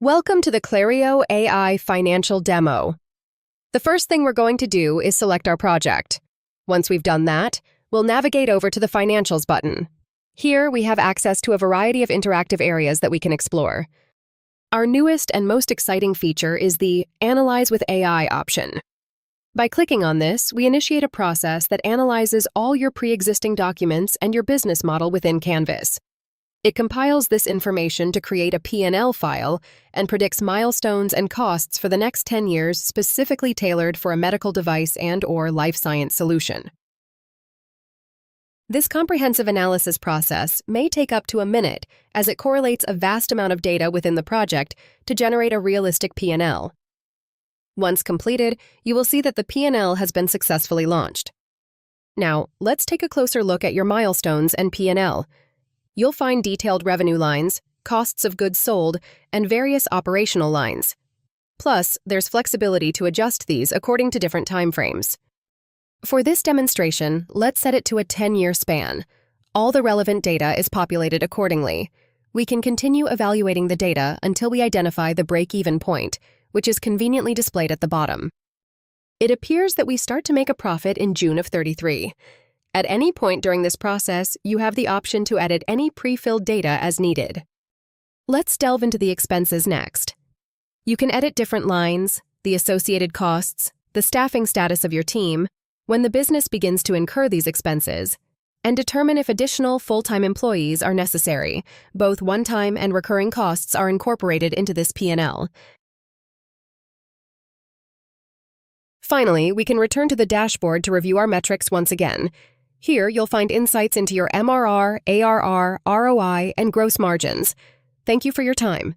Welcome to the Clareo AI financial demo. The first thing we're going to do is select our project. Once we've done that, we'll navigate over to the Financials button. Here, we have access to a variety of interactive areas that we can explore. Our newest and most exciting feature is the Analyze with AI option. By clicking on this, we initiate a process that analyzes all your pre-existing documents and your business model within Canvas. It compiles this information to create a P&L file and predicts milestones and costs for the next 10 years specifically tailored for a medical device and/or life science solution. This comprehensive analysis process may take up to a minute as it correlates a vast amount of data within the project to generate a realistic P&L. Once completed, you will see that the P&L has been successfully launched. Now, let's take a closer look at your milestones and P&L. You'll find detailed revenue lines, costs of goods sold, and various operational lines. Plus, there's flexibility to adjust these according to different timeframes. For this demonstration, let's set it to a 10-year span. All the relevant data is populated accordingly. We can continue evaluating the data until we identify the break-even point, which is conveniently displayed at the bottom. It appears that we start to make a profit in June of 33. At any point during this process, you have the option to edit any pre-filled data as needed. Let's delve into the expenses next. You can edit different lines, the associated costs, the staffing status of your team, when the business begins to incur these expenses, and determine if additional full-time employees are necessary. Both one-time and recurring costs are incorporated into this P&L. Finally, we can return to the dashboard to review our metrics once again. Here, you'll find insights into your MRR, ARR, ROI, and gross margins. Thank you for your time.